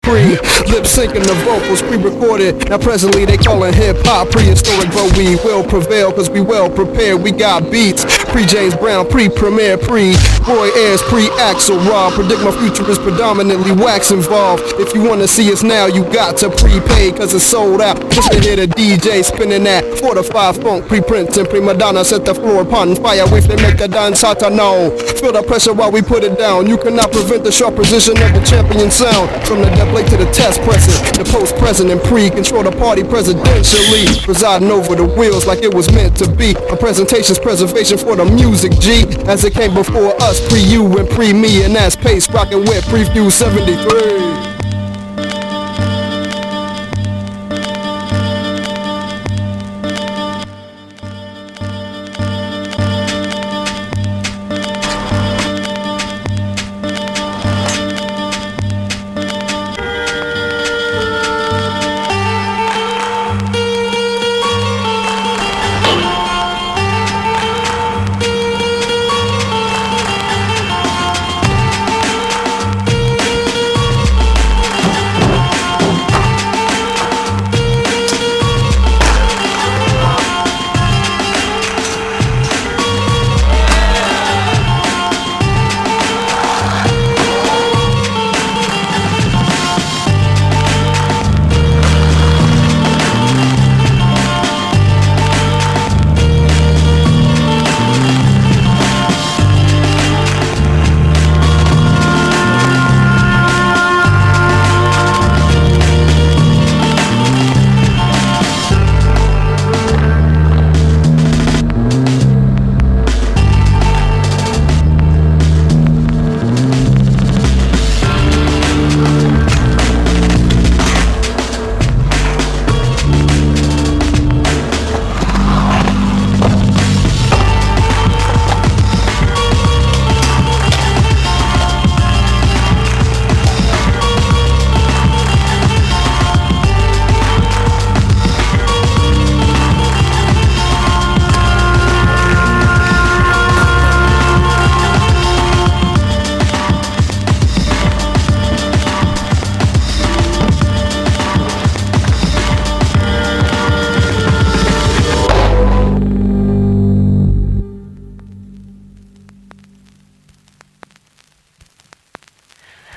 Lip syncing the vocals pre-recorded. Now presently they callin' hip-hop prehistoric, but we will prevail cause we well prepared. We got beats, pre-James Brown, pre-Premier, pre-Roy Ayers, pre-Axl Rob. Predict my future is predominantly wax involved. If you wanna see us now, you got to prepay cause it's sold out. Just to hear the DJ spinning that 4-5 funk, pre-Princeton, pre-Madonna. Set the floor upon fire, wait they make the dance hot to know. Feel the pressure while we put it down. You cannot prevent the sharp precision of the champion sound. From the death blade to the test pressing, the post-president pre-control the party presidentially, presiding over the wheels like it was meant to be. A presentation's preservation for the music, G, as it came before us, pre-you and pre-me, and that's pace rockin' with Preview 73.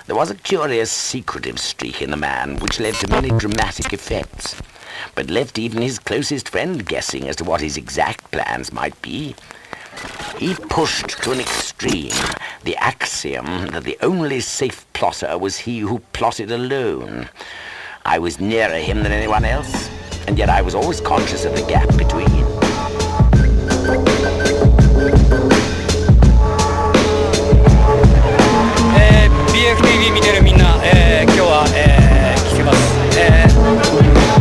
There was a curious secretive streak in the man which led to many dramatic effects, but left even his closest friend guessing as to what his exact plans might be. He pushed to an extreme the axiom that the only safe plotter was he who plotted alone. I was nearer him than anyone else, and yet I was always conscious of the gap between. BFTV 見てるみんな、今日は、聴けます、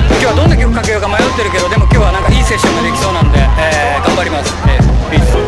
今日はどんな曲かけようか迷ってるけど、でも今日はなんかいいセッションができそうなんで、頑張ります、ピース。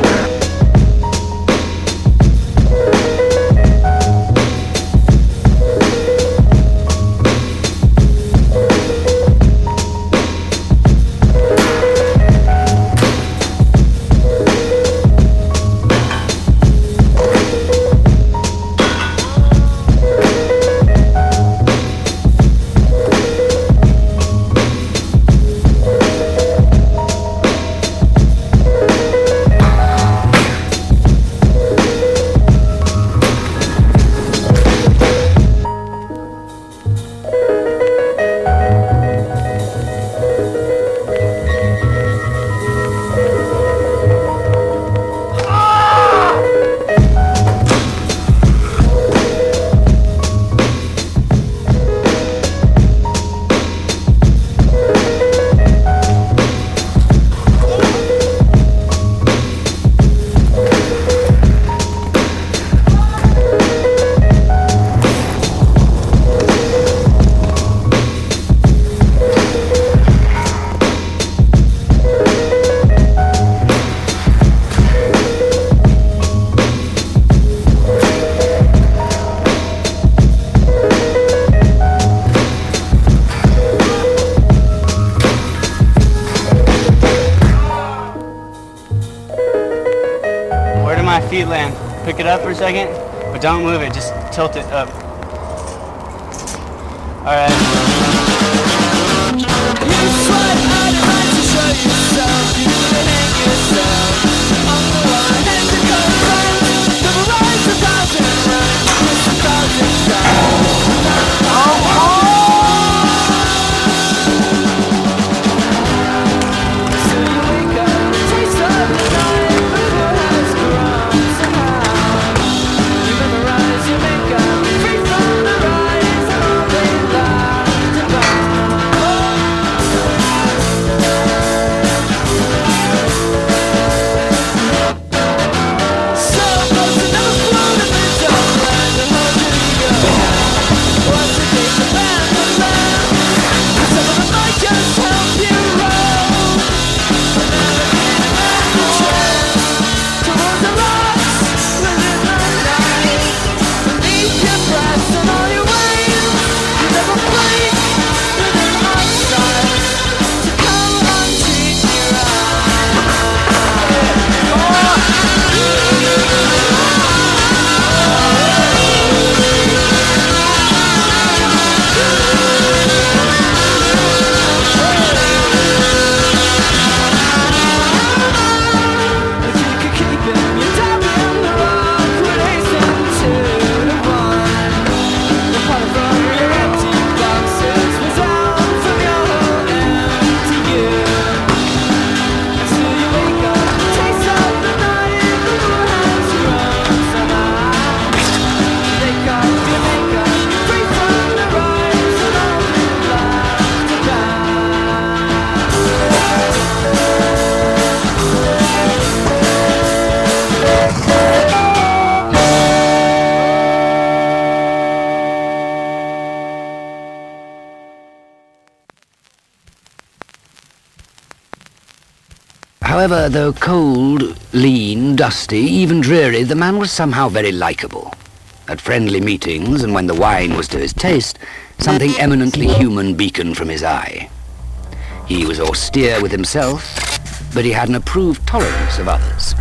Feet land. Pick it up for a second, but don't move it, just tilt it up. Alright. You sweat out your mind to show yourself. You hang yourself on the line. And the current, the rise of thousand rhymes, 1,000 times. So you wake up, taste of the night, but your has grown somehow. You memorize your makeup, free from the rise, and all they laughed about. So close to never float in the darkland, and how do you go? What's it take to ban the land? Some of them might just help you roll. But never can imagine the trend towards the rocks within the night. Beneath your breath and all your weight, you never blink within my sight. To come and treat me If you could keep him, you'd dive in the rock, would hasten to the one. The part from your empty boxes was out from your own empty you. Till you wake up, taste of the night, the moon has grown somehow. Take off your makeup, free from the rise, and all you laughed about. However, though cold, lean, dusty, even dreary, the man was somehow very likeable. At friendly meetings, and when the wine was to his taste, something eminently human beaconed from his eye. He was austere with himself, but he had an approved tolerance of others.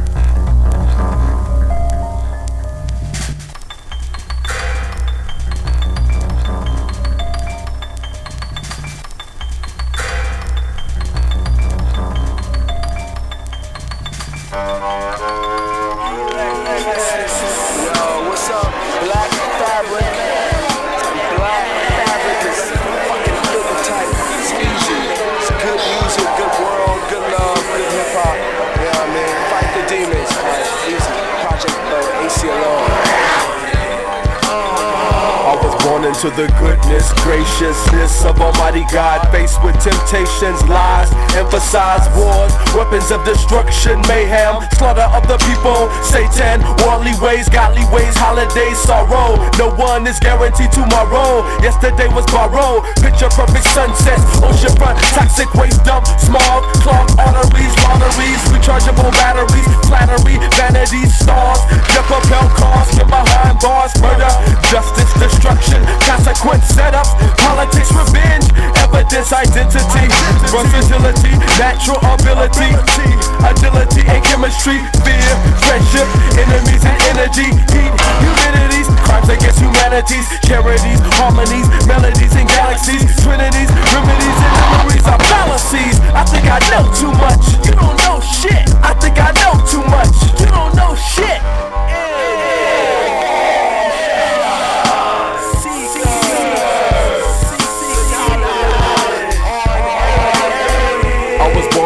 Yo, what's up? Black fabric. Black fabric is fucking good type. It's easy. It's good music, good world, good love, good hip hop. You know what I mean? Fight the demons. Easy. Project AC alone. I was born into the goodness, graciousness of Almighty God. Faced with temptations, lies, emphasize wars, weapons of destruction, mayhem, slaughter of the people, Satan, worldly ways, godly ways, holidays, sorrow. No one is guaranteed tomorrow. Yesterday was borrowed. Picture perfect sunsets, oceanfront, toxic waste dump, smog, clogged arteries, lotteries, rechargeable batteries, flattery, vanity, stars, jet propel cars, get behind bars, murder, justice, destruction, consequence setups, politics, revenge, evidence, identity, versatility, natural ability, agility and chemistry, fear, friendship, enemies and energy, heat, humidities, crimes against humanities, charities, harmonies, melodies and galaxies, trinities, remedies and memories are fallacies. I think I know too much. You don't know shit. I think I know too much. You don't know shit.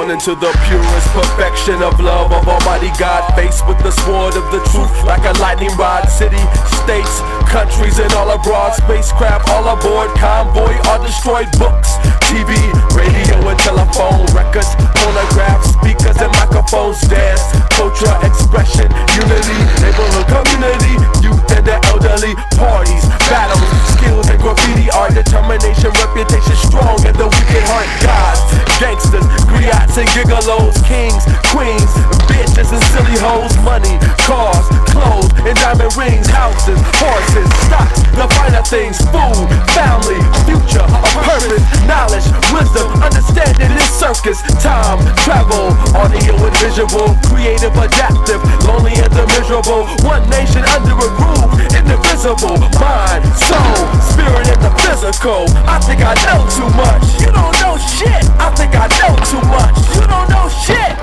Into the purest perfection of love of Almighty God, faced with the sword of the truth like a lightning rod. City, states, countries and all abroad, spacecraft all aboard, convoy all destroyed, books, TV, radio and telephone, records, phonographs, speakers and microphones, dance, culture, expression, unity, neighborhood community, youth and the elderly, parties, battles, skills and graffiti art, determination, reputation strong and the wicked heart, gods, gangsters, griots and gigolos, kings, queens, bitches and silly hoes, money, cars, clothes and diamond rings, houses, horses, stocks, the finer things, food, family, future, a purpose, knowledge, wisdom, understanding this circus, time, travel, audio and visual, creative, adaptive, lonely and the miserable, one nation under a roof, indivisible, mind, soul, spirit and the physical. I think I know too much. You don't know shit. I think I know too much. You don't know shit.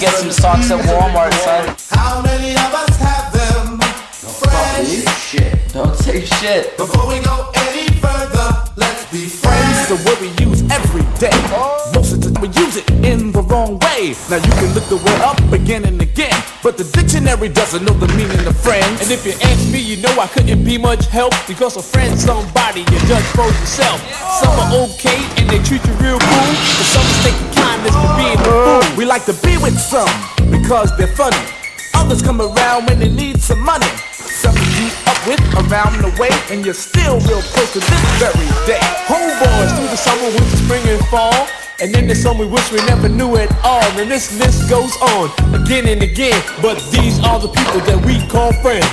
Get some socks at Walmart, son. How many of us have them? Friends. Don't say shit. Before we go any further, let's be friends. It's a word we use every day. Most of the time we use it in the wrong way. Now you can look the word up again and again, but the dictionary doesn't know the meaning of friends. And if you ask me, you know I couldn't be much help, because a friend's somebody you judge for yourself. Some are okay and they treat you real cool, but some mistake kindness for being a fool. We like to be with some because they're funny. Others come around when they need some money. Some you up with around the way, and you're still real close to this very day. Homeboys through the summer, winter, spring, and fall. And then there's some we wish we never knew at all. And this list goes on again and again, but these are the people that we call friends.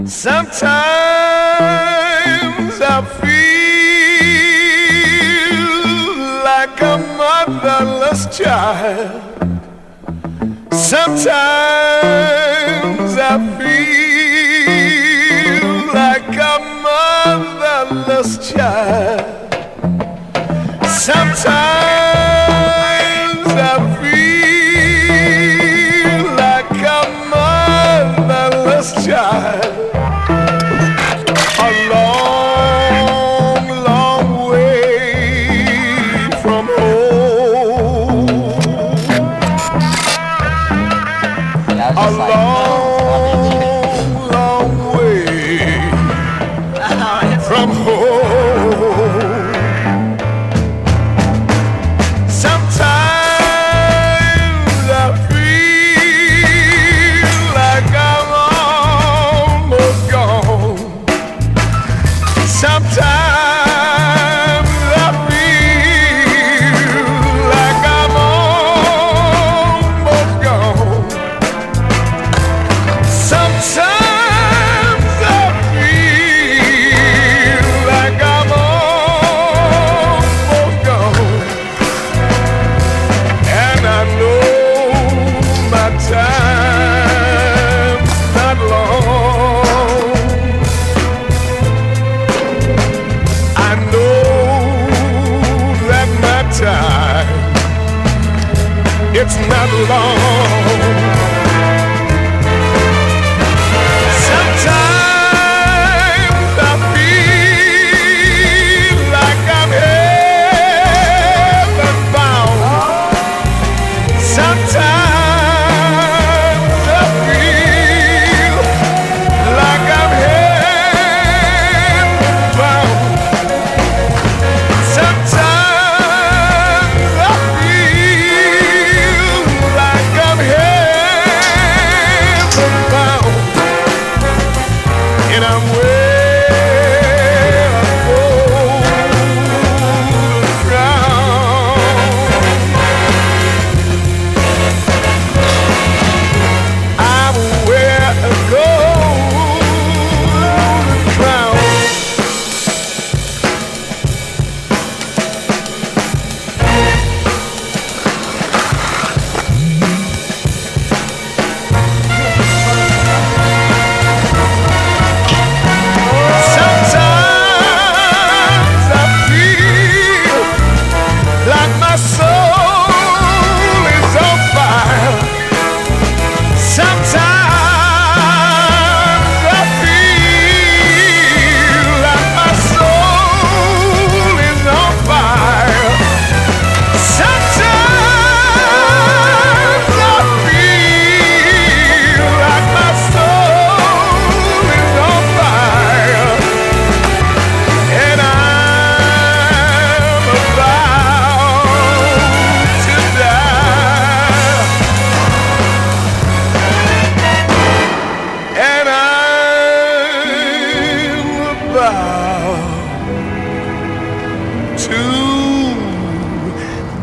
Sometimes I feel like a motherless child. Sometimes I feel like a motherless child. Sometimes I feel like a motherless child. A long, long way from home. A long, long way from home. Sometimes I feel like I'm almost gone. Sometimes I feel like I'm almost gone. Sometimes I feel like I'm almost gone. And I know my time's not long. I know that my time, it's not long. Sometimes I feel like I'm heaven bound. Sometimes I feel like I'm heaven bound.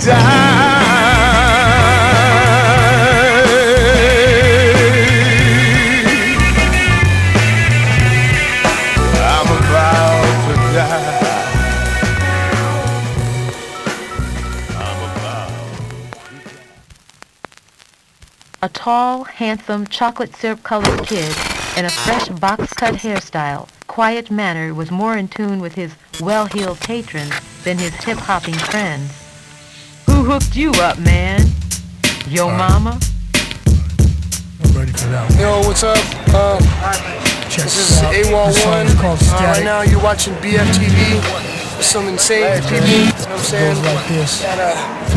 I'm about to die. A tall, handsome, chocolate syrup-colored kid in a fresh box-cut hairstyle, quiet manner was more in tune with his well-heeled patrons than his hip-hopping friends. Who hooked you up, man? Yo mama? I'm ready for that one. Yo, what's up? Check This is out. This A11. song's called Right Static. now you're watching BFTV. Some insane people, you know what I'm saying? Goes like this. Got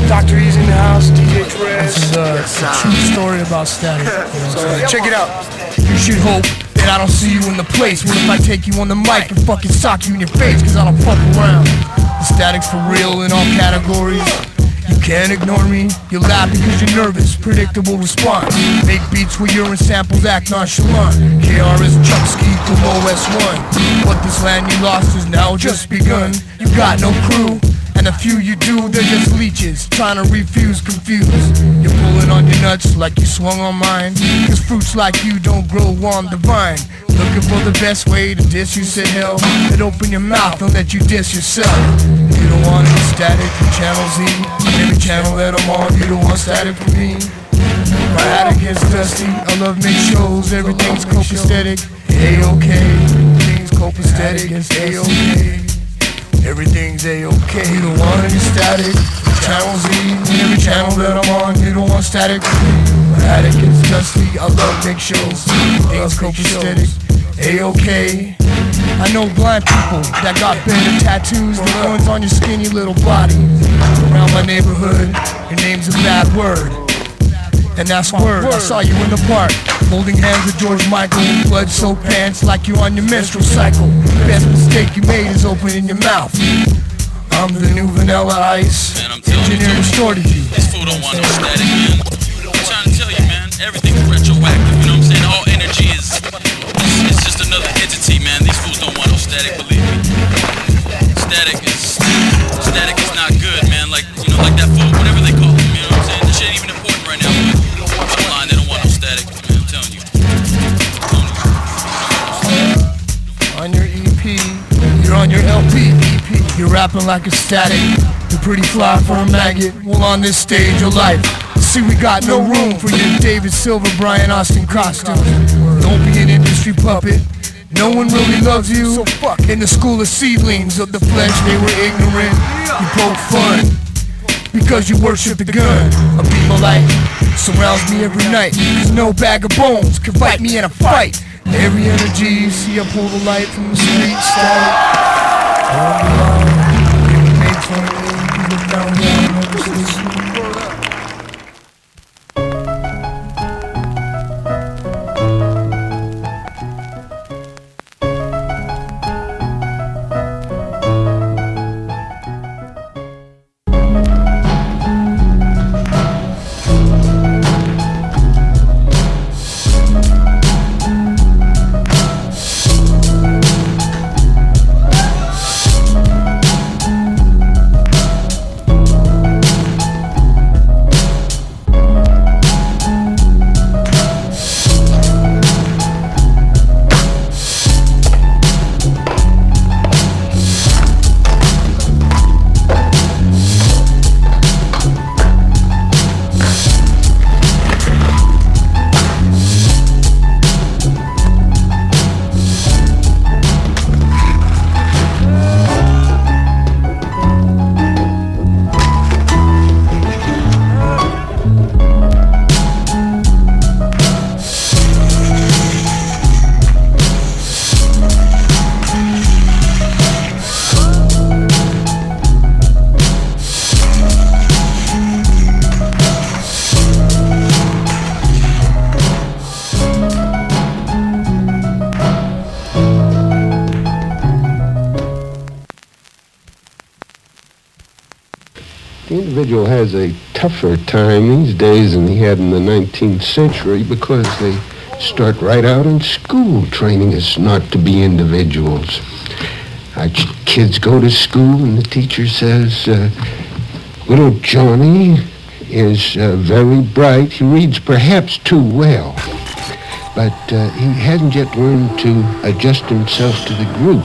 Dr. Easy in the house, DJ This Trez. is a true story about Static. You know what I'm So saying? check it out. You should hope that I don't see you in the place. What if I take you on the mic and fucking sock you in your face? Cause I don't fuck around. The Static's for real in all categories. You can't ignore me. You laugh because you're nervous. Predictable response. Make beats where urine samples act nonchalant. KRS Chuck Ski from OS1. What this land you lost is now just begun. You got no crew. And the few you do, they're just leeches, trying to refuse, confused. You're pulling on your nuts like you swung on mine. Cause fruits like you don't grow on the vine. Looking for the best way to diss you, said hell. Then open your mouth and let you diss yourself. You don't want any static from Channel Z. Every channel that I'm on, you don't want static from me. My attic gets dusty, I love make shows, everything's copacetic. A-OK, everything's copacetic, it's A-OK. Everything's A-OK, you don't want any static. Channel Z, every channel that I'm on, you don't want static. My attic is dusty, I love big shows. Everything's copacetic, A-OK. I know blind people that got better tattoos than the ones on your skinny little body. Around my neighborhood, your name's a bad word. And that's word, I saw you in the park, holding hands with George Michael, blood-soaked pants like you on your menstrual cycle. Best mistake you made is opening your mouth. I'm the new Vanilla Ice, engineer restored you. This fool don't want no static, man. I'm trying to tell you, man, everything's retroactive, you know what I'm saying? All energy is, it's just another entity, man. These fools don't want no static, believe me. Static is not good, man. Like, you know, like that fool, whatever they call him, you know what I'm saying? This shit ain't even important right now, but bottom line, they don't want no static, man, I'm telling you. On your EP, you're on your LP EP. You're rapping like a static. You're pretty fly for a maggot. Well, on this stage of life, see we got no room for your David Silver, Brian Austin costume. Don't be an industry puppet. No one really loves you. In the school of seedlings of the flesh, they were ignorant. You poke fun because you worship the gun. A beam of light surrounds me every night. Cause no bag of bones can fight me in a fight. Every energy, see I pull the light from the street, static. Makes fun of me, you look down there, notice this. The individual has a tougher time these days than he had in the 19th century because they start right out in school training us not to be individuals. Our kids go to school and the teacher says, Little Johnny is very bright. He reads perhaps too well, but he hasn't yet learned to adjust himself to the group.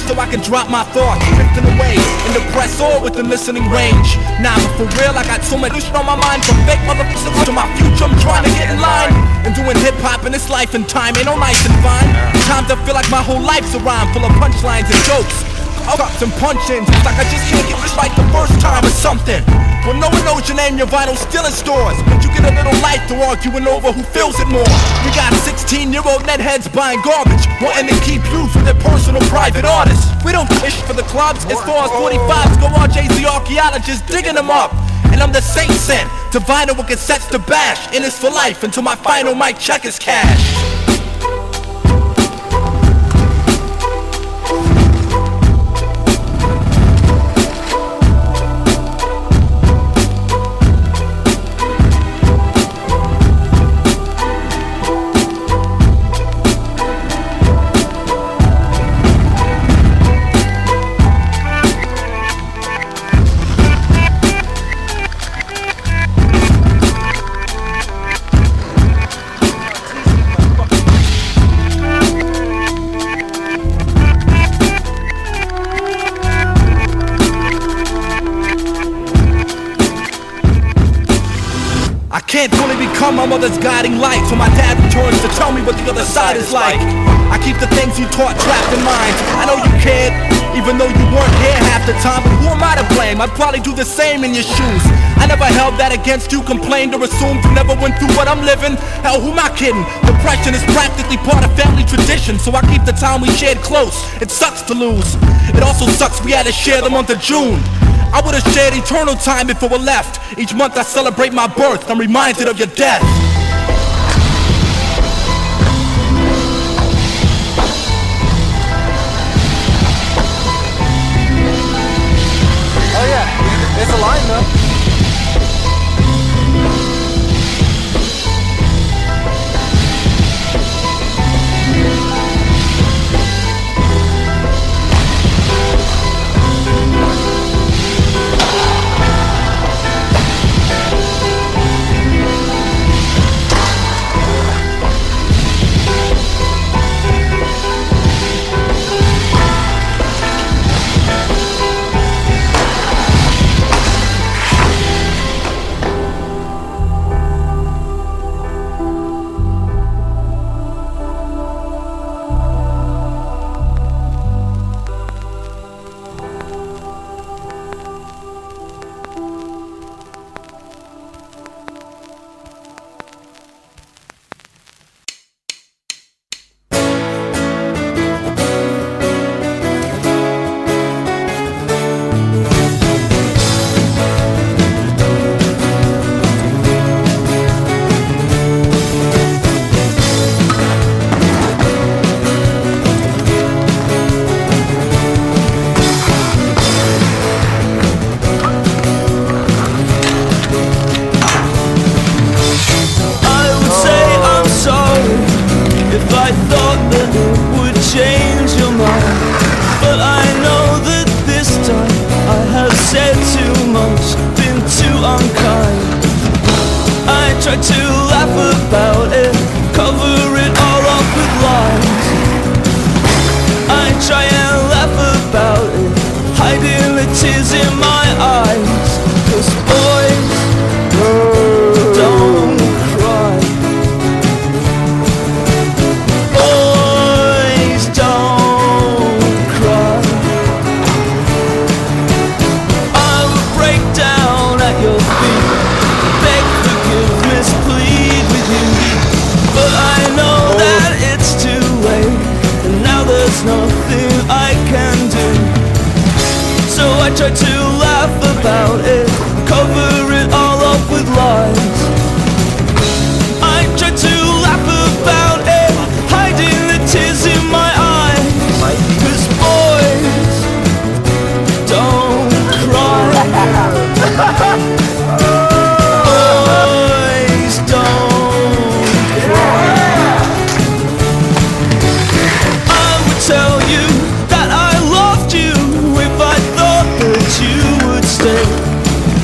So I can drop my thoughts, drifting away in the press or within listening range. Nah, but for real, I got so much shit on my mind. From fake motherfuckers to my future, I'm trying to get in line. And doing hip-hop in this life and time ain't no nice and fine. Times I feel like my whole life's a rhyme full of punchlines and jokes. Ups and punch-ins, it's like I just can't get this right the first time or something. When no one knows your name, your vital's still in stores, but you get a little life to arguing over who feels it more. We got 16-year-old net heads buying garbage, wanting to keep you for their personal private artists. We don't fish for the clubs, as far as 45s go, RJ's the archaeologist digging them up. And I'm the saint sent to vinyl with cassettes to bash, and it's for life until my final mic check is cashed. Can't fully become my mother's guiding light, so my dad returns to tell me what the other side is like. I keep the things you taught trapped in mind. I know you cared, even though you weren't here half the time, but who am I to blame? I'd probably do the same in your shoes. I never held that against you, complained or assumed you never went through what I'm living. Hell, who am I kidding? Depression is practically part of family tradition, so I keep the time we shared close. It sucks to lose. It also sucks we had to share the month of June. I would've shared eternal time before we left. Each month I celebrate my birth, I'm reminded of your death. Oh yeah, there's a line though. Try to laugh about it, cover it all up with lies. I try and laugh about it, hiding the tears in my eyes. 'Cause boys don't cry. Boys don't cry. I will break down at your feet, beg forgiveness, plead with you. I tried to laugh about it, cover it all up with lies. I tried to laugh about it, hiding the tears in my eyes. 'Cause boys don't cry. Boys don't cry. I would tell you that I loved you if I thought that you would stay.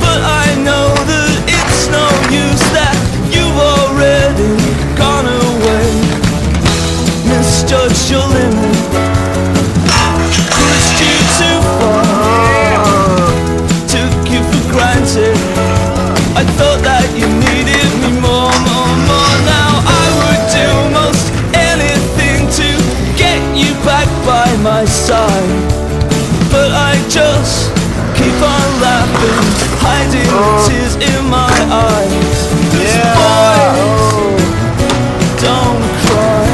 But I know that it's no use, that you've already gone away. Misjudged your limit, pushed you too far, took you for granted. I thought that you needed me more. Now I would do most anything to get you back by my side. But I just keep on laughing, hiding the tears in my eyes. 'Cause boys don't cry.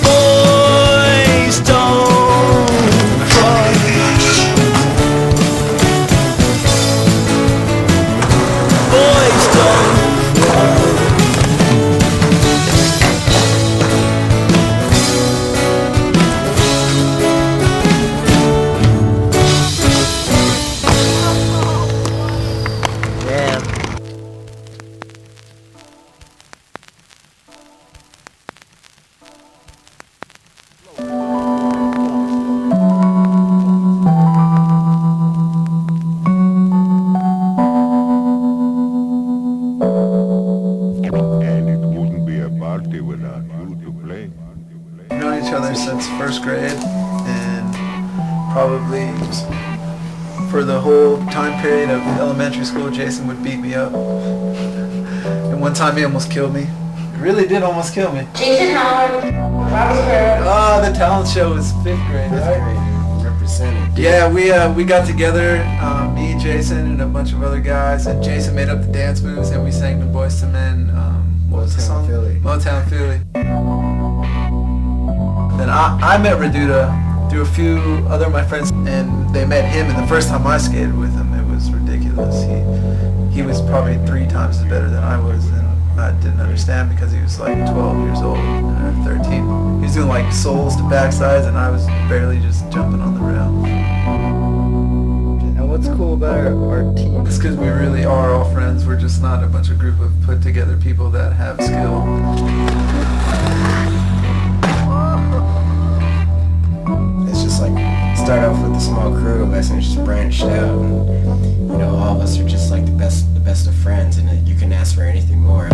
Boys don't cry. Boys don't cry. And it wouldn't be a party without you to play. We've known each other since first grade, and probably for the whole time period of elementary school, Jayson would beat me up. And one time he almost killed me. He really did almost kill me. Jayson Howard, Robert Guerrero. Oh, the talent show was 5th grade, right? Represented. Yeah, we got together, me, Jayson, and a bunch of other guys, and Jayson made up the dance moves, and we sang the Boys to Men. What was the song? Philly. Motown Philly. Then I met Reduta through a few other of my friends, and they met him, and the first time I skated with him, it was ridiculous. He was probably 3 times better than I was, and I didn't understand because he was like 12 years old, or 13. He was doing like souls to backsides, and I was barely just jumping on the rail. And what's cool about our team? It's because we really are all friends. We're just not a bunch of group of put together people that have skill. It's just like start off with a small crew of us and just branched out. And, you know, all of us are just like the best of friends, and you can ask for anything more.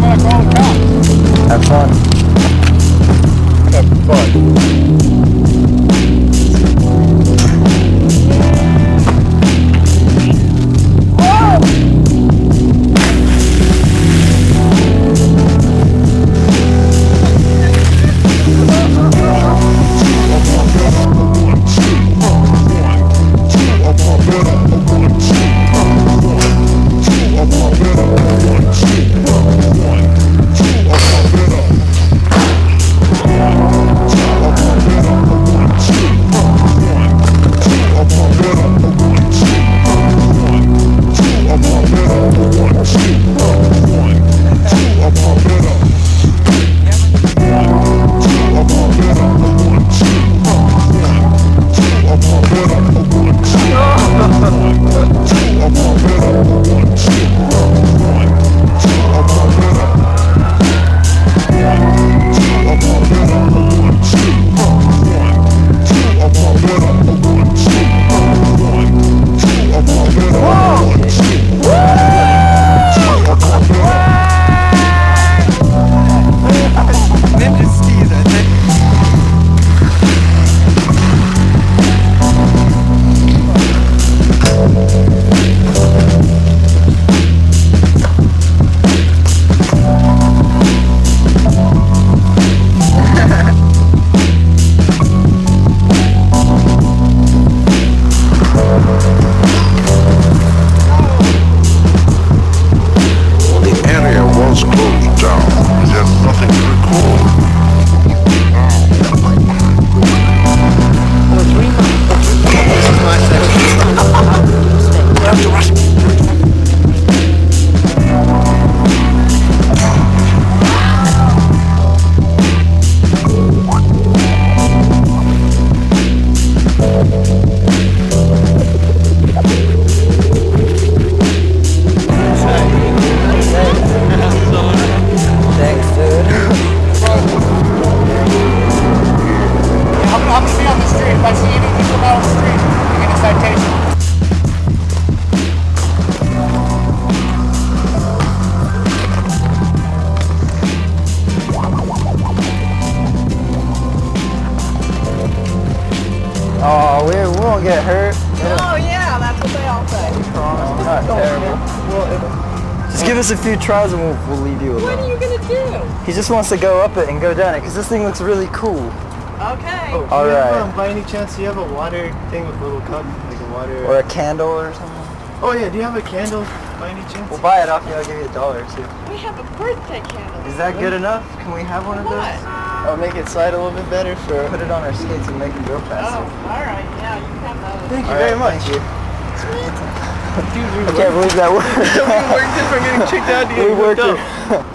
gonna call the cops. Have fun. Have fun. Oh, we won't get hurt. Oh yeah, that's what they all say. Not terrible. Just give us a few tries and we'll leave you alone. What are you gonna do? He just wants to go up it and go down it because this thing looks really cool. Okay. Oh, All right. By any chance, do you have a water thing with a little cup, like a water? Or a candle or something. Oh yeah, do you have a candle by any chance? We'll buy it off you. I'll give you $1 too. We have a birthday candle. Is that good enough? Can we have one of those? I'll make it slide a little bit better for. Put it on our skates and make it go faster. Oh, alright, yeah, you can have those. Thank you very much. Thank you. Dude, I can't believe that worked. we worked it from getting kicked out to We getting worked hooked it. up.